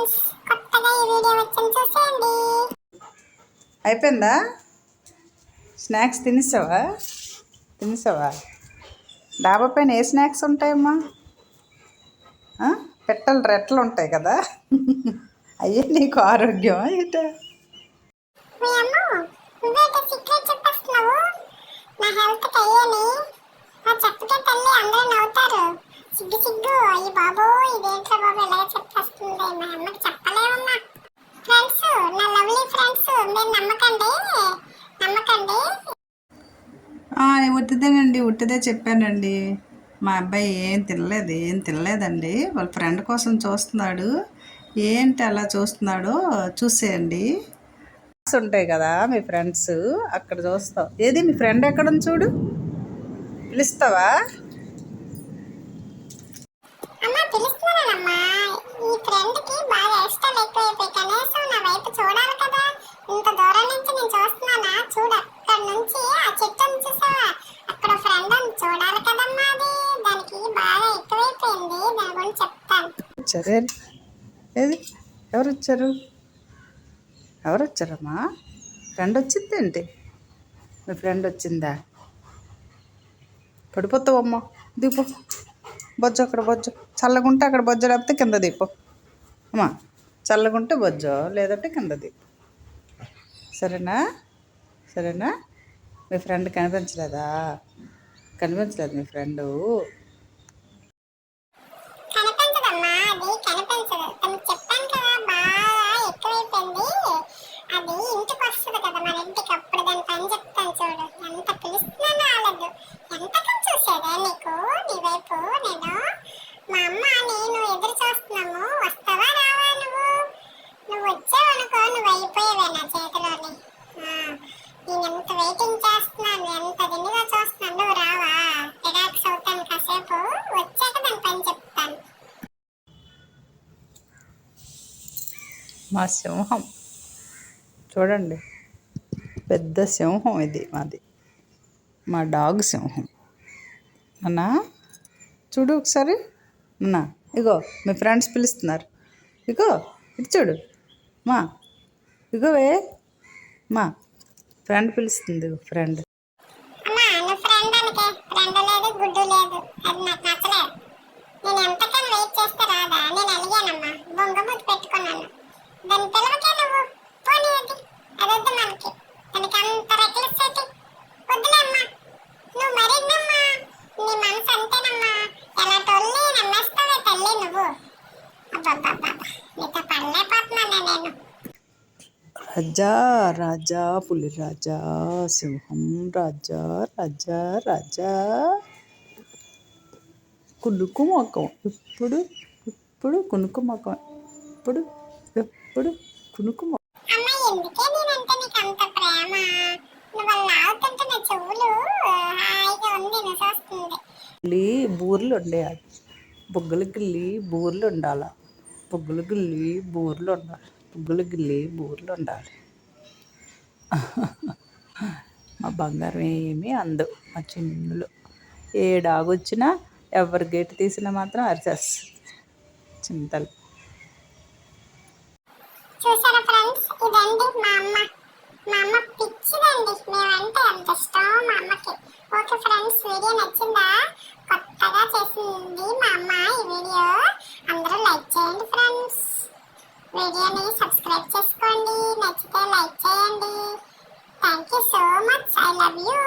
Friends, కొత్తగా ఈ video వచ్చింది చూసేయండి. అయిపోయిందా? స్నాక్స్ తినేసావా? డాబా పైన ఏ స్నాక్స్ ఉంటాయమ్మా? పెట్టలు రెట్లు ఉంటాయి కదా, అయ్యే నీకు ఆరోగ్యం ఇట. మీ అమ్మ నువ్వేట సీక్రెట్ చెప్పేస్తున్నావు. నా హెల్త్కి అయ్యేని చెప్తే తల్లి అందరూ నవ్వుతారు. సిగ్గు అయ్యి బాబో, ఇదేంట్రా బాబు ఇలాగ చెప్పేస్తుంది. మా అమ్మకి చెప్పలేమమ్మా. ఫ్రెండ్స్, నా లవ్లీ ఫ్రెండ్స్, మీరు నమ్మకండి. ఉట్టిదే చెప్పానండి. మా అబ్బాయి ఏం తినలేదండి. వాళ్ళ ఫ్రెండ్ కోసం చూస్తున్నాడు. ఏంటి అలా చూస్తున్నాడో చూసేయండి. ఉంటాయి కదా మీ ఫ్రెండ్స్, అక్కడ చూస్తావు. ఏది మీ ఫ్రెండ్ ఎక్కడుంది చూడు, పిలుస్తావా? పిలుస్తున్నానమ్మా. ఈ ఫ్రెండ్కి బాగా ఇష్టాలు ఎక్కువైపోయి కనీసం నా వైపు చూడాలి కదా. ఇంత దూరం నుంచి నేను చూస్తున్నానా, చూడు అక్కడ నుంచి ఆ చెట్టును చూసావా, అక్కడ ఫ్రెండ్ అని చూడాలి కదమ్మా. అది దానికి బాగా ఎక్కువైపోయింది. దాని గురించి చెప్తాను. ఏది ఎవరు వచ్చారమ్మా? ఫ్రెండ్ వచ్చిందేంటి? మీ ఫ్రెండ్ వచ్చిందా? పడిపోతావమ్మా, దిపో. బొజ్జు అక్కడ బొజ్జు, చల్లగుంటే అక్కడ బొజ్జు, లేకపోతే కింద దీపం అమ్మా. చల్లగుంటే బొజ్జు, లేదంటే కింద దీపం. సరేనా? మీ ఫ్రెండ్ కనిపించలేదు మీ ఫ్రెండు? అది ఇంటికి వస్తుంది కదా మన ఇంటికి, అప్పుడు దాని పని చెప్తాను చూడు. ఎంత పిలుస్తున్నాను ఆలదు, ఎంతకని చూసేదే నీకు నీ వైపు. నేను మా అమ్మ నేను ఎదురు చూస్తున్నాము, వస్తావా రావా? నువ్వు వచ్చావనుకో, నువ్వు అయిపోయావే నా చేతిలోని. నేను ఎంత వెయిటింగ్ చేస్తున్నాను, ఎంత దిండిగా చూస్తున్నాను. నువ్వు రావా? రిలాక్స్ అవుతాను కాసేపు, వచ్చాక దాని పని చెప్తాను. మా సింహం చూడండి, పెద్ద సింహం ఇది మాది, మా డాగ్ సింహం. అన్నా చూడు ఒకసారి. అన్నా ఇగో మీ ఫ్రెండ్స్ పిలుస్తున్నారు. ఇగో ఇటు చూడు మా, ఇగోవే మా ఫ్రెండ్ పిలుస్తుంది. ఫ్రెండ్ గుడ్డు లేదు, అది నాకు నచ్చలేదు. నేను ఎంతకని వెయిట్ చేస్తే రాదా? నేను అలిగానమ్మా, బొంగమూతి పెట్టుకున్నాను. దాని పిల్లవకే నువ్వు పోనీ, అదొద్దు మనకి. దానికి అంత రెక్లెస్ అయితే వద్దులేమ్మా. నువ్వు మరిన్నమ్మా, నీ మనసు అంతేనమ్మా. ఎలా తొల్లి నమ్మేస్తావే తల్లి నువ్వు. అబ్బబ్బబ్బా, నీతో పడలేకపోతున్నానే నేను. రాజా పులి రాజా సింహం రాజా కునుకు మొక్కం, ఎప్పుడు కునుకు మొక్కం, ఎప్పుడు కునుకు మొక్కం. ఎందుకే నేనంటే నీకు అంత ప్రేమ? నువ్వు అలా అవుతుంటే నా చెవులు హాయిగా ఉంది, నిజొస్తుంది. బూర్లు ఉండేయాలి, బొగ్గులు గిల్లి బూర్లు ఉండాలి. మా బంగారం ఏమీ అందు, మా చిన్నులు. ఏ డాగ్ వచ్చినా ఎవరి గేటు తీసినా మాత్రం అరిచేస్తుంది చింతలు. చూసారా ఫ్రెండ్స్, ఇదండి మా అమ్మ పిచ్చిదండి. మేమంటే అంత ఇష్టం మా అమ్మకి. ఓకే ఫ్రెండ్స్, వీడియో నచ్చిందా? కొత్తగా చేసింది మా అమ్మ ఈ వీడియో. అందరూ లైక్ చేయండి ఫ్రెండ్స్, వీడియోని సబ్స్క్రైబ్ చేసుకోండి, నచ్చితే లైక్ చేయండి. Thank you so much, I love you.